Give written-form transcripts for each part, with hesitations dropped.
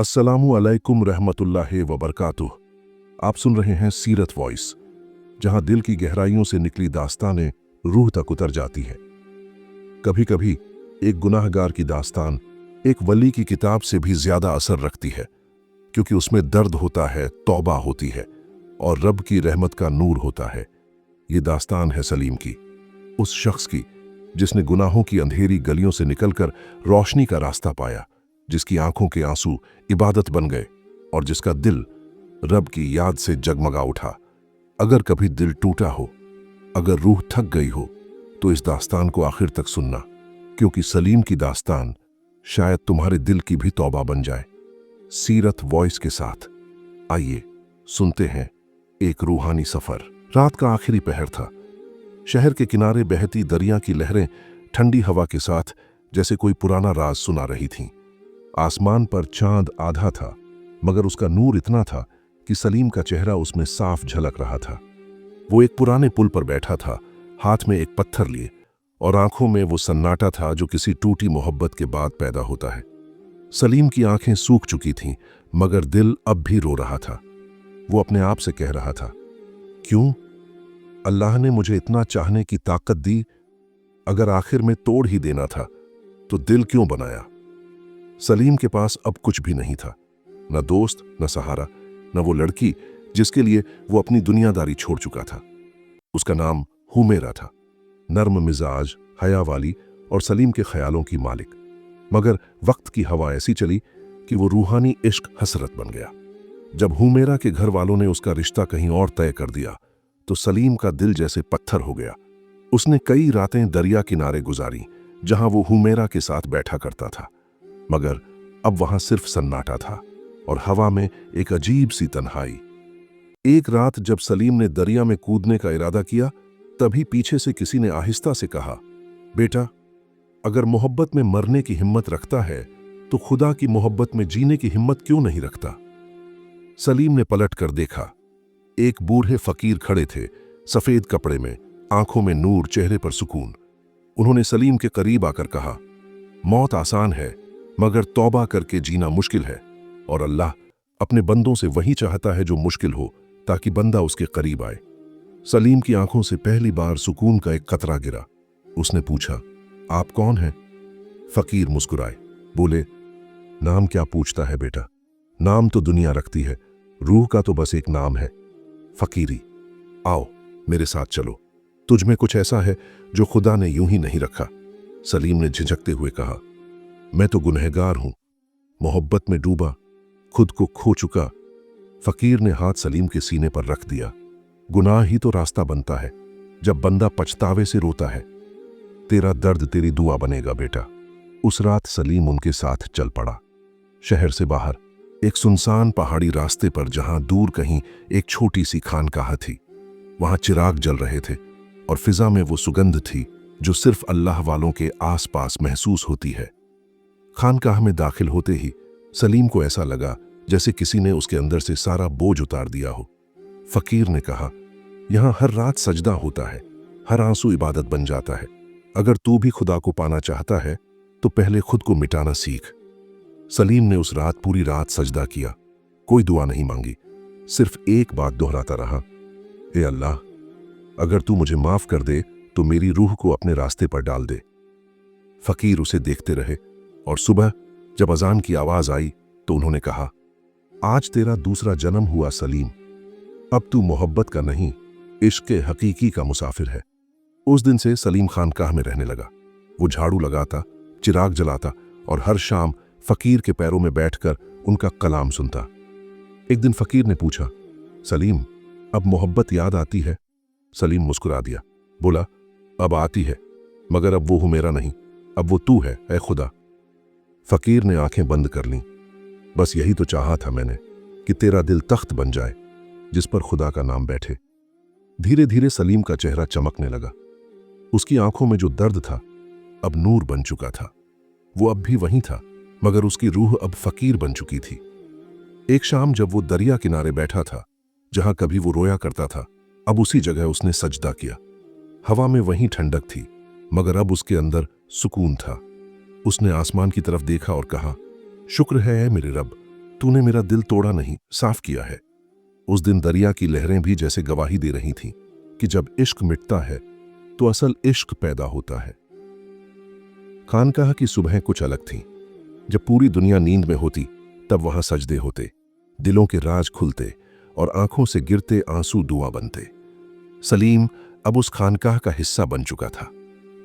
अस्सलामु अलैकुम रहमतुल्लाहि व बरकातुह। आप सुन रहे हैं सीरत वॉइस, जहां दिल की गहराइयों से निकली दास्तानें रूह तक उतर जाती हैं। कभी कभी एक गुनाहगार की दास्तान एक वली की किताब से भी ज्यादा असर रखती है, क्योंकि उसमें दर्द होता है, तौबा होती है और रब की रहमत का नूर होता है। ये दास्तान है सलीम की, उस शख्स की जिसने गुनाहों की अंधेरी गलियों से निकलकर रोशनी का रास्ता पाया, जिसकी आंखों के आंसू इबादत बन गए और जिसका दिल रब की याद से जगमगा उठा। अगर कभी दिल टूटा हो, अगर रूह थक गई हो, तो इस दास्तान को आखिर तक सुनना, क्योंकि सलीम की दास्तान शायद तुम्हारे दिल की भी तौबा बन जाए। सीरत वॉइस के साथ आइए सुनते हैं एक रूहानी सफर। रात का आखिरी पहर था। शहर के किनारे बहती दरिया की लहरें ठंडी हवा के साथ जैसे कोई पुराना राज सुना रही थीं। आसमान पर चांद आधा था, मगर उसका नूर इतना था कि सलीम का चेहरा उसमें साफ झलक रहा था। वो एक पुराने पुल पर बैठा था, हाथ में एक पत्थर लिए, और आंखों में वो सन्नाटा था जो किसी टूटी मोहब्बत के बाद पैदा होता है। सलीम की आंखें सूख चुकी थीं, मगर दिल अब भी रो रहा था। वो अपने आप से कह रहा था, क्यों अल्लाह ने मुझे इतना चाहने की ताकत दी? अगर आखिर में तोड़ ही देना था तो दिल क्यों बनाया? सलीम के पास अब कुछ भी नहीं था, न दोस्त, न सहारा, न वो लड़की जिसके लिए वो अपनी दुनियादारी छोड़ चुका था। उसका नाम हुमेरा था, नर्म मिजाज, हया वाली और सलीम के ख्यालों की मालिक। मगर वक्त की हवा ऐसी चली कि वो रूहानी इश्क हसरत बन गया। जब हुमेरा के घर वालों ने उसका रिश्ता कहीं और तय कर दिया, तो सलीम का दिल जैसे पत्थर हो गया। उसने कई रातें दरिया किनारे गुजारी, जहां वो हुमेरा के साथ बैठा करता था, मगर अब वहां सिर्फ सन्नाटा था और हवा में एक अजीब सी तन्हाई। एक रात जब सलीम ने दरिया में कूदने का इरादा किया, तभी पीछे से किसी ने आहिस्ता से कहा, बेटा, अगर मोहब्बत में मरने की हिम्मत रखता है तो खुदा की मोहब्बत में जीने की हिम्मत क्यों नहीं रखता? सलीम ने पलट कर देखा। एक बूढ़े फकीर खड़े थे, सफेद कपड़े में, आंखों में नूर, चेहरे पर सुकून। उन्होंने सलीम के करीब आकर कहा, मौत आसान है, मगर तौबा करके जीना मुश्किल है, और अल्लाह अपने बंदों से वही चाहता है जो मुश्किल हो, ताकि बंदा उसके करीब आए। सलीम की आंखों से पहली बार सुकून का एक कतरा गिरा। उसने पूछा, आप कौन हैं? फकीर मुस्कुराए, बोले, नाम क्या पूछता है बेटा, नाम तो दुनिया रखती है, रूह का तो बस एक नाम है, फकीरी। आओ मेरे साथ चलो, तुझ में कुछ ऐसा है जो खुदा ने यूं ही नहीं रखा। सलीम ने झिझकते हुए कहा, मैं तो गुनहगार हूं, मोहब्बत में डूबा, खुद को खो चुका। फकीर ने हाथ सलीम के सीने पर रख दिया। गुनाह ही तो रास्ता बनता है, जब बंदा पछतावे से रोता है। तेरा दर्द तेरी दुआ बनेगा बेटा। उस रात सलीम उनके साथ चल पड़ा। शहर से बाहर एक सुनसान पहाड़ी रास्ते पर, जहां दूर कहीं एक छोटी सी खानकाह थी। वहां चिराग जल रहे थे और फिजा में वो सुगंध थी जो सिर्फ अल्लाह वालों के आसपास महसूस होती है। खानकाह में दाखिल होते ही सलीम को ऐसा लगा जैसे किसी ने उसके अंदर से सारा बोझ उतार दिया हो। फकीर ने कहा, यहां हर रात सजदा होता है, हर आंसू इबादत बन जाता है। अगर तू भी खुदा को पाना चाहता है तो पहले खुद को मिटाना सीख। सलीम ने उस रात पूरी रात सजदा किया, कोई दुआ नहीं मांगी, सिर्फ एक बात दोहराता रहा, ए अल्लाह, अगर तू मुझे माफ कर दे तो मेरी रूह को अपने रास्ते पर डाल दे। फकीर उसे देखते रहे और सुबह जब अजान की आवाज आई तो उन्होंने कहा, आज तेरा दूसरा जन्म हुआ सलीम। अब तू मोहब्बत का नहीं, इश्क के हकीकी का मुसाफिर है। उस दिन से सलीम खानकाह में रहने लगा। वो झाड़ू लगाता, चिराग जलाता और हर शाम फकीर के पैरों में बैठकर उनका कलाम सुनता। एक दिन फकीर ने पूछा, सलीम, अब मोहब्बत याद आती है? सलीम मुस्कुरा दिया, बोला, अब आती है, मगर अब वो हुमेरा नहीं, अब वो तू है, ऐ खुदा। फकीर ने आंखें बंद कर लीं। बस यही तो चाहा था मैंने, कि तेरा दिल तख्त बन जाए जिस पर खुदा का नाम बैठे। धीरे धीरे सलीम का चेहरा चमकने लगा। उसकी आंखों में जो दर्द था अब नूर बन चुका था। वो अब भी वहीं था, मगर उसकी रूह अब फकीर बन चुकी थी। एक शाम जब वो दरिया किनारे बैठा था, जहां कभी वो रोया करता था, अब उसी जगह उसने सजदा किया। हवा में वहीं ठंडक थी, मगर अब उसके अंदर सुकून था। उसने आसमान की तरफ देखा और कहा, शुक्र है मेरे रब, तूने मेरा दिल तोड़ा नहीं, साफ किया है। उस दिन दरिया की लहरें भी जैसे गवाही दे रही थीं कि जब इश्क मिटता है तो असल इश्क पैदा होता है। खानकाह की सुबह कुछ अलग थी। जब पूरी दुनिया नींद में होती तब वहां सजदे होते, दिलों के राज खुलते और आंखों से गिरते आंसू दुआ बनते। सलीम अब उस खानकाह का हिस्सा बन चुका था।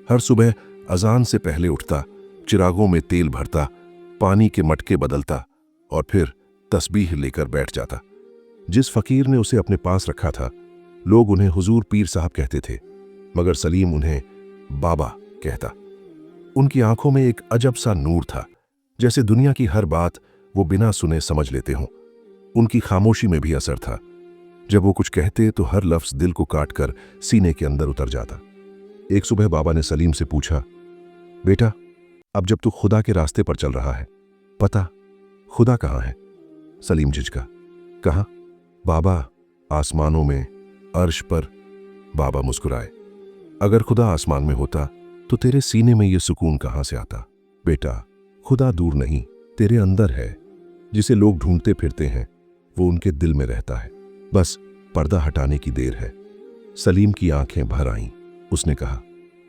हर सुबह अजान से पहले उठता, चिरागों में तेल भरता, पानी के मटके बदलता और फिर तस्बीह लेकर बैठ जाता। जिस फकीर ने उसे अपने पास रखा था, लोग उन्हें हुजूर पीर साहब कहते थे, मगर सलीम उन्हें बाबा कहता। उनकी आंखों में एक अजब सा नूर था, जैसे दुनिया की हर बात वो बिना सुने समझ लेते हों। उनकी खामोशी में भी असर था। जब वो कुछ कहते तो हर लफ्ज दिल को काटकर सीने के अंदर उतर जाता। एक सुबह बाबा ने सलीम से पूछा, बेटा, अब जब तू खुदा के रास्ते पर चल रहा है, पता खुदा कहाँ है? सलीम झिझका, कहाँ? बाबा, आसमानों में, अर्श पर। बाबा मुस्कुराए, अगर खुदा आसमान में होता तो तेरे सीने में यह सुकून कहाँ से आता? बेटा, खुदा दूर नहीं, तेरे अंदर है। जिसे लोग ढूंढते फिरते हैं वो उनके दिल में रहता है, बस पर्दा हटाने की देर है। सलीम की आंखें भर आईं। उसने कहा,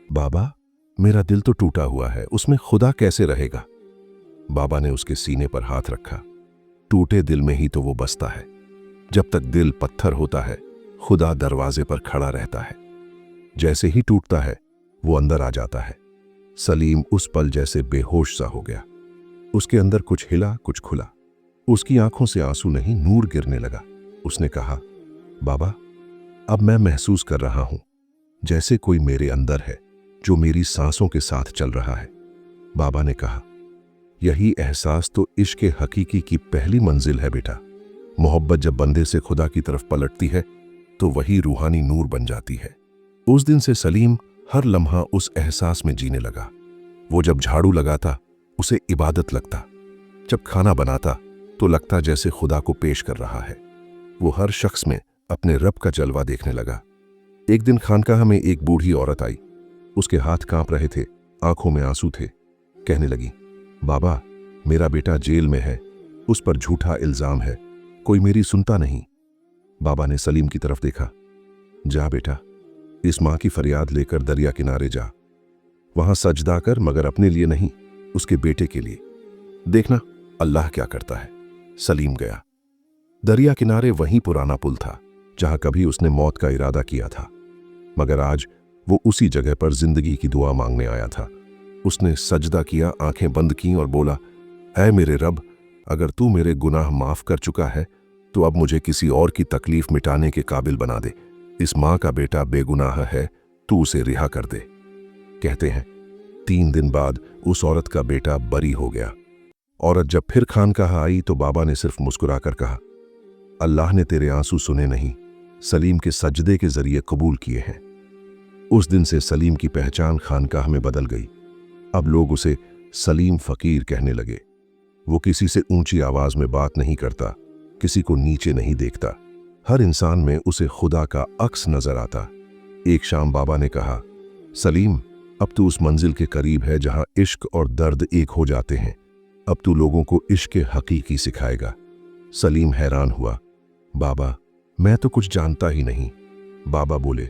बाबा, मेरा दिल तो टूटा हुआ है, उसमें खुदा कैसे रहेगा? बाबा ने उसके सीने पर हाथ रखा। टूटे दिल में ही तो वो बसता है। जब तक दिल पत्थर होता है, खुदा दरवाजे पर खड़ा रहता है। जैसे ही टूटता है वो अंदर आ जाता है। सलीम उस पल जैसे बेहोश सा हो गया। उसके अंदर कुछ हिला, कुछ खुला। उसकी आंखों से आंसू नहीं, नूर गिरने लगा। उसने कहा, बाबा, अब मैं महसूस कर रहा हूं जैसे कोई मेरे अंदर है जो मेरी सांसों के साथ चल रहा है। बाबा ने कहा, यही एहसास तो इश्क हकीकी की पहली मंजिल है बेटा। मोहब्बत जब बंदे से खुदा की तरफ पलटती है तो वही रूहानी नूर बन जाती है। उस दिन से सलीम हर लम्हा उस एहसास में जीने लगा। वो जब झाड़ू लगाता उसे इबादत लगता, जब खाना बनाता तो लगता जैसे खुदा को पेश कर रहा है। वो हर शख्स में अपने रब का जलवा देखने लगा। एक दिन खानकाह में एक बूढ़ी औरत आई। उसके हाथ कांप रहे थे, आंखों में आंसू थे। कहने लगी, बाबा, मेरा बेटा जेल में है, उस पर झूठा इल्जाम है, कोई मेरी सुनता नहीं। बाबा ने सलीम की तरफ देखा। जा बेटा, इस मां की फरियाद लेकर दरिया किनारे जा। वहां सजदा कर, मगर अपने लिए नहीं, उसके बेटे के लिए। देखना अल्लाह क्या करता है। सलीम गया। दरिया किनारे वहीं पुराना पुल था जहां कभी उसने मौत का इरादा किया था, मगर आज वो उसी जगह पर जिंदगी की दुआ मांगने आया था। उसने सजदा किया, आंखें बंद की और बोला, ऐ मेरे रब, अगर तू मेरे गुनाह माफ कर चुका है तो अब मुझे किसी और की तकलीफ मिटाने के काबिल बना दे। इस मां का बेटा बेगुनाह है, तू उसे रिहा कर दे। कहते हैं 3 दिन बाद उस औरत का बेटा बरी हो गया। औरत जब फिर खानकाह आई तो बाबा ने सिर्फ मुस्कुराकर कहा, अल्लाह ने तेरे आंसू सुने नहीं, सलीम के सजदे के जरिए कबूल किए हैं। उस दिन से सलीम की पहचान खानकाह में बदल गई। अब लोग उसे सलीम फकीर कहने लगे। वो किसी से ऊंची आवाज में बात नहीं करता, किसी को नीचे नहीं देखता। हर इंसान में उसे खुदा का अक्स नजर आता। एक शाम बाबा ने कहा, सलीम, अब तू उस मंजिल के करीब है जहां इश्क और दर्द एक हो जाते हैं। अब तू लोगों को इश्क हकीकी सिखाएगा। सलीम हैरान हुआ, बाबा, मैं तो कुछ जानता ही नहीं। बाबा बोले,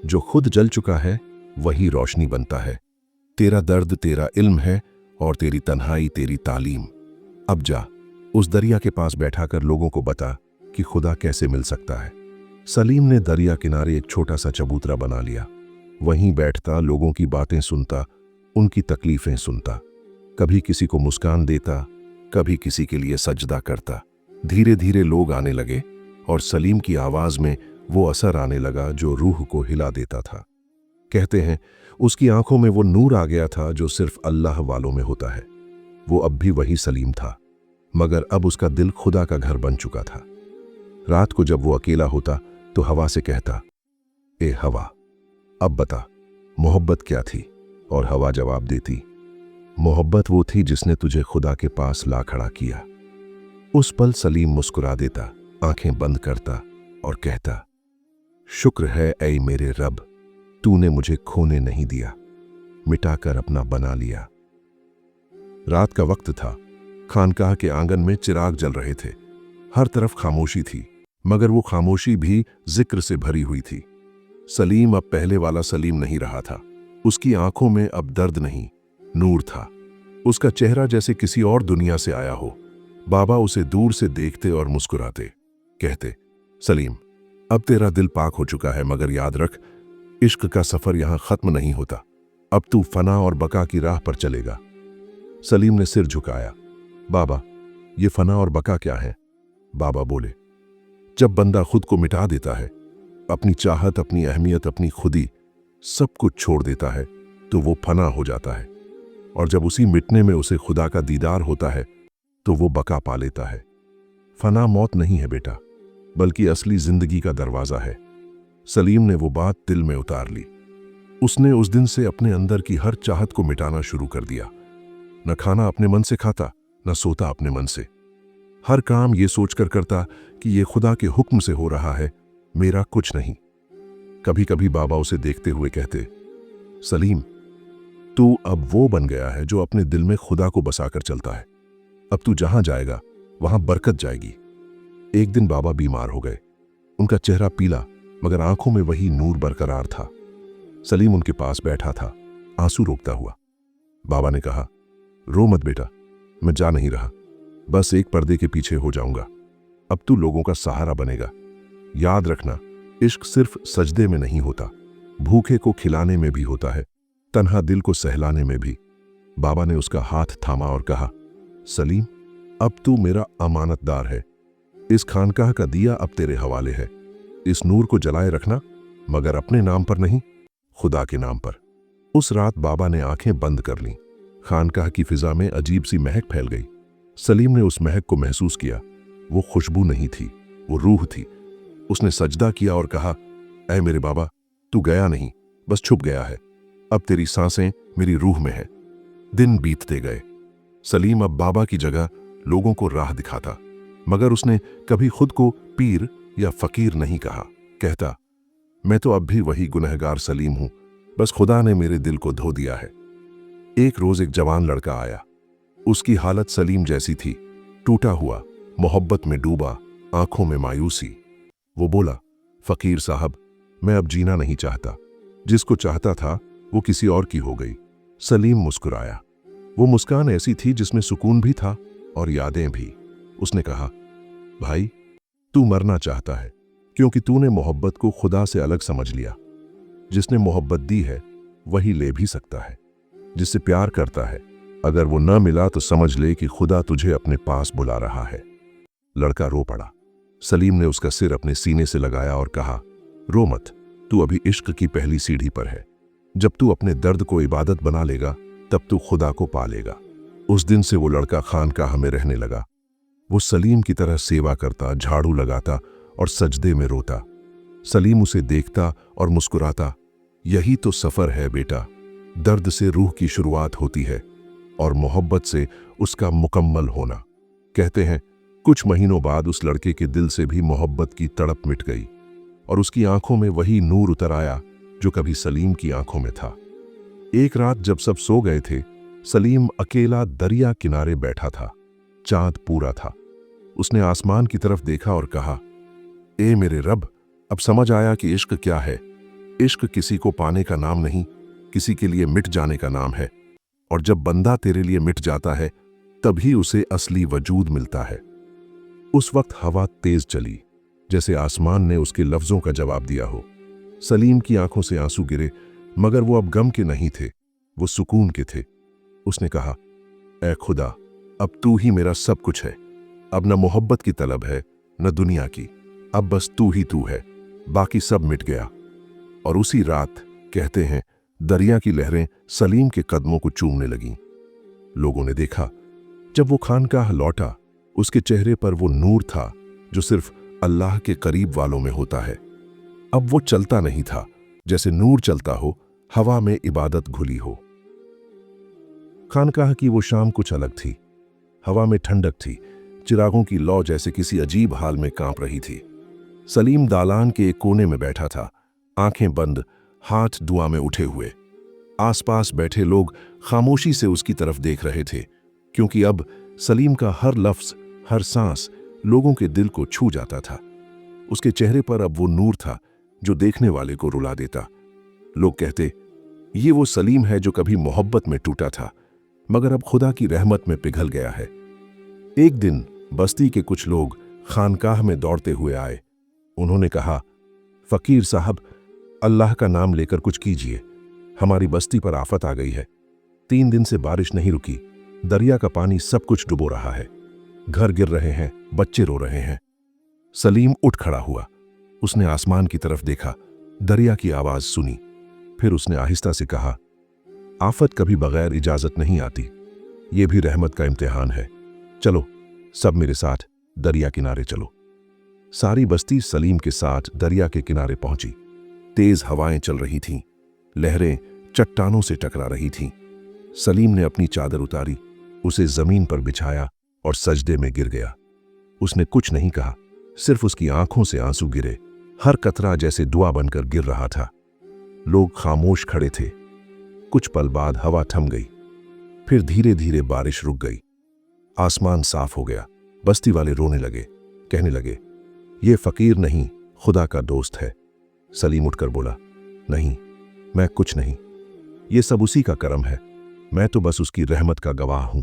जो खुद जल चुका है वही रोशनी बनता है। तेरा दर्द तेरा इल्म है और तेरी तन्हाई तेरी तालीम। अब जा, उस दरिया के पास बैठाकर लोगों को बता कि खुदा कैसे मिल सकता है। सलीम ने दरिया किनारे एक छोटा सा चबूतरा बना लिया। वहीं बैठता, लोगों की बातें सुनता, उनकी तकलीफें सुनता। कभी किसी को मुस्कान देता, कभी किसी के लिए सजदा करता। धीरे धीरे लोग आने लगे और सलीम की आवाज में वो असर आने लगा जो रूह को हिला देता था। कहते हैं उसकी आंखों में वो नूर आ गया था जो सिर्फ अल्लाह वालों में होता है। वो अब भी वही सलीम था, मगर अब उसका दिल खुदा का घर बन चुका था। रात को जब वो अकेला होता तो हवा से कहता, ए हवा, अब बता मोहब्बत क्या थी? और हवा जवाब देती, मोहब्बत वो थी जिसने तुझे खुदा के पास ला खड़ा किया। उस पल सलीम मुस्कुरा देता, आंखें बंद करता और कहता, शुक्र है ऐ मेरे रब, तूने मुझे खोने नहीं दिया, मिटाकर अपना बना लिया। रात का वक्त था। खानकाह के आंगन में चिराग जल रहे थे। हर तरफ खामोशी थी, मगर वो खामोशी भी जिक्र से भरी हुई थी। सलीम अब पहले वाला सलीम नहीं रहा था। उसकी आंखों में अब दर्द नहीं, नूर था। उसका चेहरा जैसे किसी और दुनिया से आया हो। बाबा उसे दूर से देखते और मुस्कुराते, कहते, सलीम, अब तेरा दिल पाक हो चुका है, मगर याद रख, इश्क का सफर यहां खत्म नहीं होता। अब तू फना और बका की राह पर चलेगा। सलीम ने सिर झुकाया। बाबा, ये फना और बका क्या है? बाबा बोले, जब बंदा खुद को मिटा देता है, अपनी चाहत, अपनी अहमियत, अपनी खुदी, सब कुछ छोड़ देता है, तो वो फना हो जाता है। और जब उसी मिटने में उसे खुदा का दीदार होता है, तो वो बका पा लेता है। फना मौत नहीं है बेटा, बल्कि असली जिंदगी का दरवाजा है। सलीम ने वो बात दिल में उतार ली। उसने उस दिन से अपने अंदर की हर चाहत को मिटाना शुरू कर दिया। न खाना अपने मन से खाता, न सोता अपने मन से। हर काम ये सोचकर करता कि ये खुदा के हुक्म से हो रहा है, मेरा कुछ नहीं। कभी कभी बाबा उसे देखते हुए कहते, सलीम, तू अब वो बन गया है जो अपने दिल में खुदा को बसाकर चलता है। अब तू जहां जाएगा वहां बरकत जाएगी। एक दिन बाबा बीमार हो गए। उनका चेहरा पीला, मगर आंखों में वही नूर बरकरार था। सलीम उनके पास बैठा था, आंसू रोकता हुआ। बाबा ने कहा, रो मत बेटा, मैं जा नहीं रहा, बस एक पर्दे के पीछे हो जाऊंगा। अब तू लोगों का सहारा बनेगा। याद रखना, इश्क सिर्फ सजदे में नहीं होता, भूखे को खिलाने में भी होता है, तन्हा दिल को सहलाने में भी। बाबा ने उसका हाथ थामा और कहा, सलीम, अब तू मेरा अमानतदार है। इस खानकाह का दिया अब तेरे हवाले है। इस नूर को जलाए रखना, मगर अपने नाम पर नहीं, खुदा के नाम पर। उस रात बाबा ने आंखें बंद कर लीं। खानकाह की फिजा में अजीब सी महक फैल गई। सलीम ने उस महक को महसूस किया। वो खुशबू नहीं थी, वो रूह थी। उसने सजदा किया और कहा, ऐ मेरे बाबा, तू गया नहीं, बस छुप गया है। अब तेरी सांसें मेरी रूह में हैं। दिन बीतते गए। सलीम अब बाबा की जगह लोगों को राह दिखाता, मगर उसने कभी खुद को पीर या फकीर नहीं कहा। कहता, मैं तो अब भी वही गुनहगार सलीम हूं, बस खुदा ने मेरे दिल को धो दिया है। एक रोज एक जवान लड़का आया। उसकी हालत सलीम जैसी थी, टूटा हुआ, मोहब्बत में डूबा, आंखों में मायूसी। वो बोला, फकीर साहब, मैं अब जीना नहीं चाहता। जिसको चाहता था वो किसी और की हो गई। सलीम मुस्कुराया। वो मुस्कान ऐसी थी जिसमें सुकून भी था और यादें भी। उसने कहा, भाई, तू मरना चाहता है क्योंकि तूने मोहब्बत को खुदा से अलग समझ लिया। जिसने मोहब्बत दी है वही ले भी सकता है। जिससे प्यार करता है, अगर वो न मिला तो समझ ले कि खुदा तुझे अपने पास बुला रहा है। लड़का रो पड़ा। सलीम ने उसका सिर अपने सीने से लगाया और कहा, रो मत, तू अभी इश्क की पहली सीढ़ी पर है। जब तू अपने दर्द को इबादत बना लेगा, तब तू खुदा को पा लेगा। उस दिन से वो लड़का खानकाह में रहने लगा। वो सलीम की तरह सेवा करता, झाड़ू लगाता और सजदे में रोता। सलीम उसे देखता और मुस्कुराता। यही तो सफर है बेटा। दर्द से रूह की शुरुआत होती है और मोहब्बत से उसका मुकम्मल होना। कहते हैं, कुछ महीनों बाद उस लड़के के दिल से भी मोहब्बत की तड़प मिट गई और उसकी आंखों में वही नूर उतर आया जो कभी सलीम की आंखों में था। एक रात जब सब सो गए थे, सलीम अकेला दरिया किनारे बैठा था। चांद पूरा था। उसने आसमान की तरफ देखा और कहा, ए मेरे रब, अब समझ आया कि इश्क क्या है। इश्क किसी को पाने का नाम नहीं, किसी के लिए मिट जाने का नाम है। और जब बंदा तेरे लिए मिट जाता है, तभी उसे असली वजूद मिलता है। उस वक्त हवा तेज चली, जैसे आसमान ने उसके लफ्जों का जवाब दिया हो। सलीम की आंखों से आंसू गिरे, मगर वो अब गम के नहीं थे, वो सुकून के थे। उसने कहा, ऐ खुदा, अब तू ही मेरा सब कुछ है। अब न मोहब्बत की तलब है, न दुनिया की। अब बस तू ही तू है, बाकी सब मिट गया। और उसी रात, कहते हैं, दरिया की लहरें सलीम के कदमों को चूमने लगीं। लोगों ने देखा, जब वो खानकाह लौटा, उसके चेहरे पर वो नूर था जो सिर्फ अल्लाह के करीब वालों में होता है। अब वो चलता नहीं था जैसे नूर चलता हो, हवा में इबादत घुली हो। खानकाह की वो शाम कुछ अलग थी। हवा में ठंडक थी, चिरागों की लौ जैसे किसी अजीब हाल में कांप रही थी। सलीम दालान के एक कोने में बैठा था, आंखें बंद, हाथ दुआ में उठे हुए। आसपास बैठे लोग खामोशी से उसकी तरफ देख रहे थे, क्योंकि अब सलीम का हर लफ्ज, हर सांस लोगों के दिल को छू जाता था। उसके चेहरे पर अब वो नूर था जो देखने वाले को रुला देता। लोग कहते, ये वो सलीम है जो कभी मोहब्बत में टूटा था मगर अब खुदा की रहमत में पिघल गया है। एक दिन बस्ती के कुछ लोग खानकाह में दौड़ते हुए आए। उन्होंने कहा, फकीर साहब, अल्लाह का नाम लेकर कुछ कीजिए, हमारी बस्ती पर आफत आ गई है। 3 दिन से बारिश नहीं रुकी, दरिया का पानी सब कुछ डुबो रहा है, घर गिर रहे हैं, बच्चे रो रहे हैं। सलीम उठ खड़ा हुआ। उसने आसमान की तरफ देखा, दरिया की आवाज सुनी। फिर उसने आहिस्ता से कहा, आफत कभी बगैर इजाजत नहीं आती, ये भी रहमत का इम्तिहान है। चलो सब मेरे साथ दरिया किनारे चलो। सारी बस्ती सलीम के साथ दरिया के किनारे पहुंची। तेज हवाएं चल रही थीं, लहरें चट्टानों से टकरा रही थीं। सलीम ने अपनी चादर उतारी, उसे जमीन पर बिछाया और सजदे में गिर गया। उसने कुछ नहीं कहा, सिर्फ उसकी आंखों से आंसू गिरे। हर कतरा जैसे दुआ बनकर गिर रहा था। लोग खामोश खड़े थे। कुछ पल बाद हवा थम गई, फिर धीरे धीरे बारिश रुक गई। आसमान साफ हो गया। बस्ती वाले रोने लगे, कहने लगे, ये फकीर नहीं, खुदा का दोस्त है। सलीम उठकर बोला, नहीं, मैं कुछ नहीं, ये सब उसी का करम है, मैं तो बस उसकी रहमत का गवाह हूं।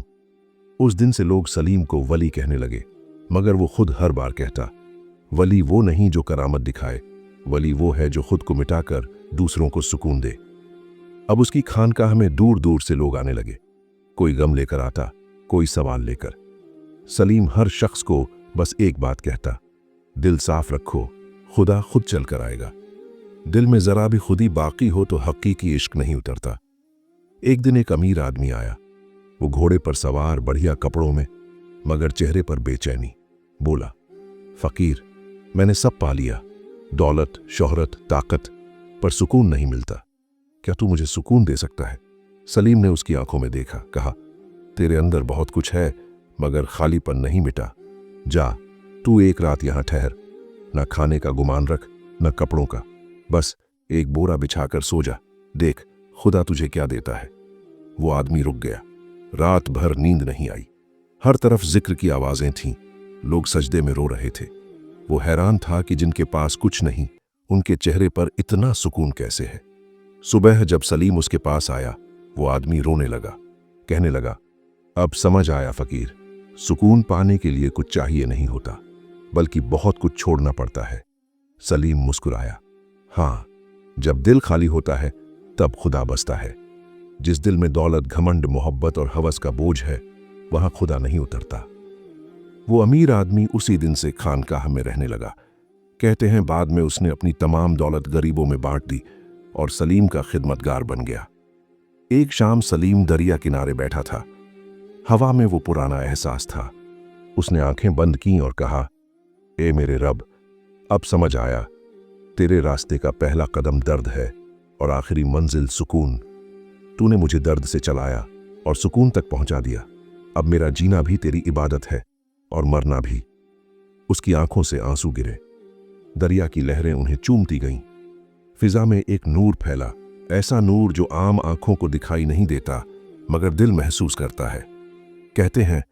उस दिन से लोग सलीम को वली कहने लगे, मगर वो खुद हर बार कहता, वली वो नहीं जो करामत दिखाए, वली वो है जो खुद को मिटाकर दूसरों को सुकून दे। अब उसकी खानकाह में दूर दूर से लोग आने लगे। कोई गम लेकर आता, कोई सवाल लेकर। सलीम हर शख्स को बस एक बात कहता, दिल साफ रखो, खुदा खुद चल कर आएगा। दिल में जरा भी खुदी बाकी हो तो हकीकी इश्क नहीं उतरता। एक दिन एक अमीर आदमी आया। वो घोड़े पर सवार, बढ़िया कपड़ों में, मगर चेहरे पर बेचैनी। बोला, फकीर, मैंने सब पा लिया, दौलत, शोहरत, ताकत, पर सुकून नहीं मिलता। क्या तू मुझे सुकून दे सकता है? सलीम ने उसकी आंखों में देखा, कहा, तेरे अंदर बहुत कुछ है मगर खालीपन नहीं मिटा। जा, तू एक रात यहां ठहर, ना खाने का गुमान रख, न कपड़ों का, बस एक बोरा बिछाकर सो जा, देख खुदा तुझे क्या देता है। वो आदमी रुक गया। रात भर नींद नहीं आई। हर तरफ जिक्र की आवाजें थीं, लोग सजदे में रो रहे थे। वो हैरान था कि जिनके पास कुछ नहीं, उनके चेहरे पर इतना सुकून कैसे है। सुबह जब सलीम उसके पास आया, वो आदमी रोने लगा, कहने लगा, अब समझ आया फकीर, सुकून पाने के लिए कुछ चाहिए नहीं होता, बल्कि बहुत कुछ छोड़ना पड़ता है। सलीम मुस्कुराया, हाँ, जब दिल खाली होता है तब खुदा बसता है। जिस दिल में दौलत, घमंड, मोहब्बत और हवस का बोझ है, वहां खुदा नहीं उतरता। वो अमीर आदमी उसी दिन से खानकाह में रहने लगा। कहते हैं बाद में उसने अपनी तमाम दौलत गरीबों में बांट दी और सलीम का खिदमतगार बन गया। एक शाम सलीम दरिया किनारे बैठा था। हवा में वो पुराना एहसास था। उसने आंखें बंद की और कहा, ए मेरे रब, अब समझ आया, तेरे रास्ते का पहला कदम दर्द है और आखिरी मंजिल सुकून। तूने मुझे दर्द से चलाया और सुकून तक पहुंचा दिया। अब मेरा जीना भी तेरी इबादत है और मरना भी। उसकी आंखों से आंसू गिरे। दरिया की लहरें उन्हें चूमती गईं। फिजा में एक नूर फैला, ऐसा नूर जो आम आंखों को दिखाई नहीं देता मगर दिल महसूस करता है। कहते हैं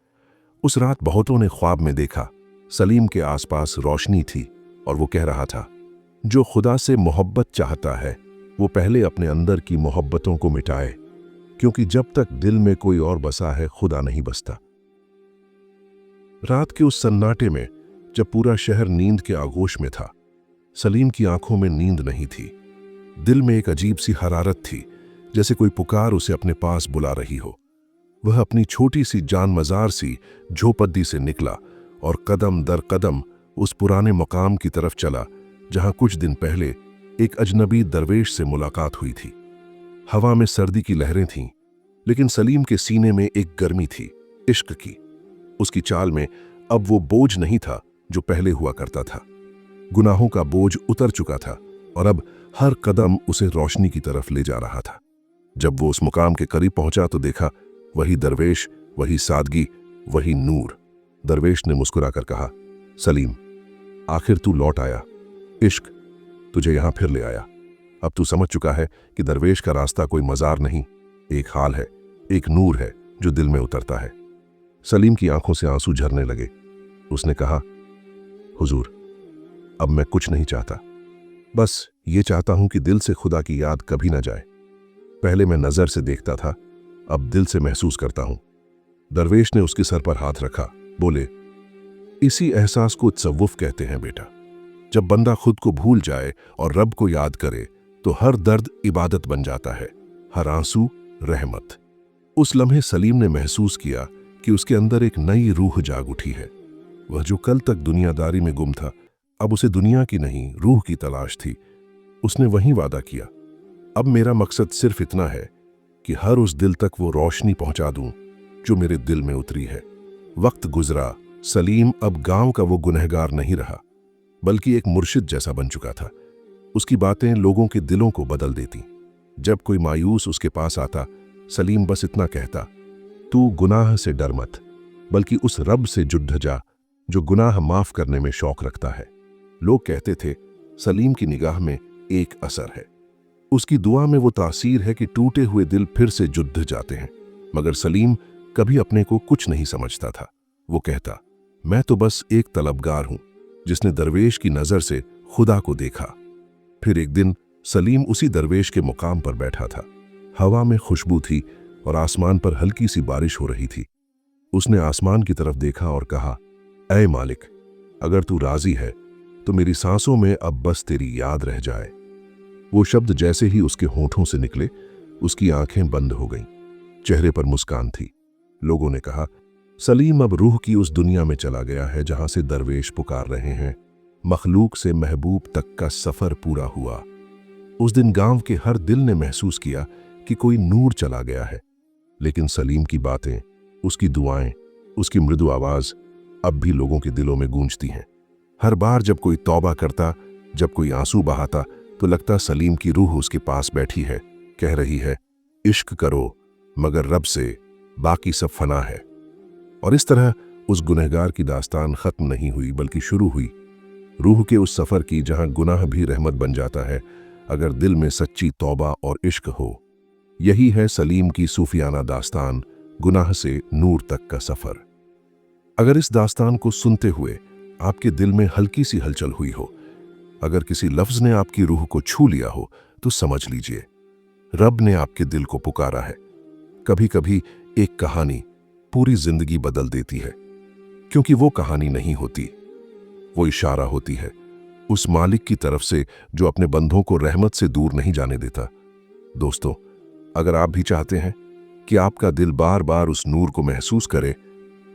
उस रात बहुतों ने ख्वाब में देखा, सलीम के आसपास रोशनी थी और वो कह रहा था, जो खुदा से मोहब्बत चाहता है वो पहले अपने अंदर की मोहब्बतों को मिटाए, क्योंकि जब तक दिल में कोई और बसा है खुदा नहीं बसता। रात के उस सन्नाटे में जब पूरा शहर नींद के आगोश में था, सलीम की आंखों में नींद नहीं थी। दिल में एक अजीब सी हरारत थी, जैसे कोई पुकार उसे अपने पास बुला रही हो। वह अपनी छोटी सी जान मजार सी झोपड़ी से निकला और कदम दर कदम उस पुराने मकाम की तरफ चला जहां कुछ दिन पहले एक अजनबी दरवेश से मुलाकात हुई थी। हवा में सर्दी की लहरें थीं, लेकिन सलीम के सीने में एक गर्मी थी, इश्क की। उसकी चाल में अब वो बोझ नहीं था जो पहले हुआ करता था। गुनाहों का बोझ उतर चुका था और अब हर कदम उसे रोशनी की तरफ ले जा रहा था। जब वो उस मुकाम के करीब पहुंचा तो देखा वही दरवेश, वही सादगी, वही नूर। दरवेश ने मुस्कुराकर कहा, सलीम, आखिर तू लौट आया। इश्क तुझे यहां फिर ले आया। अब तू समझ चुका है कि दरवेश का रास्ता कोई मजार नहीं, एक हाल है, एक नूर है जो दिल में उतरता है। सलीम की आंखों से आंसू झरने लगे। उसने कहा, हुजूर, अब मैं कुछ नहीं चाहता, बस ये चाहता हूं कि दिल से खुदा की याद कभी ना जाए। पहले मैं नजर से देखता था, अब दिल से महसूस करता हूं। दरवेश ने उसके सर पर हाथ रखा, बोले, इसी एहसास को तसव्वुफ कहते हैं बेटा। जब बंदा खुद को भूल जाए और रब को याद करे तो हर दर्द इबादत बन जाता है, हर आंसू रहमत। उस लम्हे सलीम ने महसूस किया कि उसके अंदर एक नई रूह जाग उठी है। वह जो कल तक दुनियादारी में गुम था, अब उसे दुनिया की नहीं रूह की तलाश थी। उसने वहीं वादा किया, अब मेरा मकसद सिर्फ इतना है कि हर उस दिल तक वो रोशनी पहुंचा दूं जो मेरे दिल में उतरी है। वक्त गुजरा, सलीम अब गांव का वो गुनहगार नहीं रहा, बल्कि एक मुर्शिद जैसा बन चुका था। उसकी बातें लोगों के दिलों को बदल देती। जब कोई मायूस उसके पास आता, सलीम बस इतना कहता, तू गुनाह से डर मत, बल्कि उस रब से जुड़ जा जो गुनाह माफ करने में शौक रखता है। लोग कहते थे, सलीम की निगाह में एक असर है, उसकी दुआ में वो तासीर है कि टूटे हुए दिल फिर से जुड़ जाते हैं। मगर सलीम कभी अपने को कुछ नहीं समझता था। वो कहता, मैं तो बस एक तलबगार हूं जिसने दरवेश की नजर से खुदा को देखा। फिर एक दिन सलीम उसी दरवेश के मुकाम पर बैठा था। हवा में खुशबू थी और आसमान पर हल्की सी बारिश हो रही थी। उसने आसमान की तरफ देखा और कहा, ऐ मालिक, अगर तू राजी है तो मेरी सांसों में अब बस तेरी याद रह जाए। वो शब्द जैसे ही उसके होठों से निकले, उसकी आंखें बंद हो गईं। चेहरे पर मुस्कान थी। लोगों ने कहा, सलीम अब रूह की उस दुनिया में चला गया है जहां से दरवेश पुकार रहे हैं। मखलूक से महबूब तक का सफर पूरा हुआ। उस दिन गांव के हर दिल ने महसूस किया कि कोई नूर चला गया है। लेकिन सलीम की बातें, उसकी दुआएं, उसकी मृदु आवाज अब भी लोगों के दिलों में गूंजती हैं। हर बार जब कोई तौबा करता, जब कोई आंसू बहाता, तो लगता सलीम की रूह उसके पास बैठी है, कह रही है, इश्क करो मगर रब से, बाकी सब फना है। और इस तरह उस गुनहगार की दास्तान खत्म नहीं हुई, बल्कि शुरू हुई, रूह के उस सफर की जहां गुनाह भी रहमत बन जाता है अगर दिल में सच्ची तौबा और इश्क हो। यही है सलीम की सूफियाना दास्तान, गुनाह से नूर तक का सफर। अगर इस दास्तान को सुनते हुए आपके दिल में हल्की सी हलचल हुई हो, अगर किसी लफ्ज ने आपकी रूह को छू लिया हो, तो समझ लीजिए रब ने आपके दिल को पुकारा है। कभी कभी एक कहानी पूरी जिंदगी बदल देती है, क्योंकि वो कहानी नहीं होती, वो इशारा होती है उस मालिक की तरफ से जो अपने बंदों को रहमत से दूर नहीं जाने देता। दोस्तों, अगर आप भी चाहते हैं कि आपका दिल बार बार उस नूर को महसूस करे,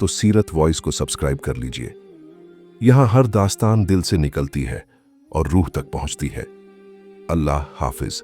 तो सीरत वॉइस को सब्सक्राइब कर लीजिए। यहां हर दास्तान दिल से निकलती है और रूह तक पहुंचती है। अल्लाह हाफिज।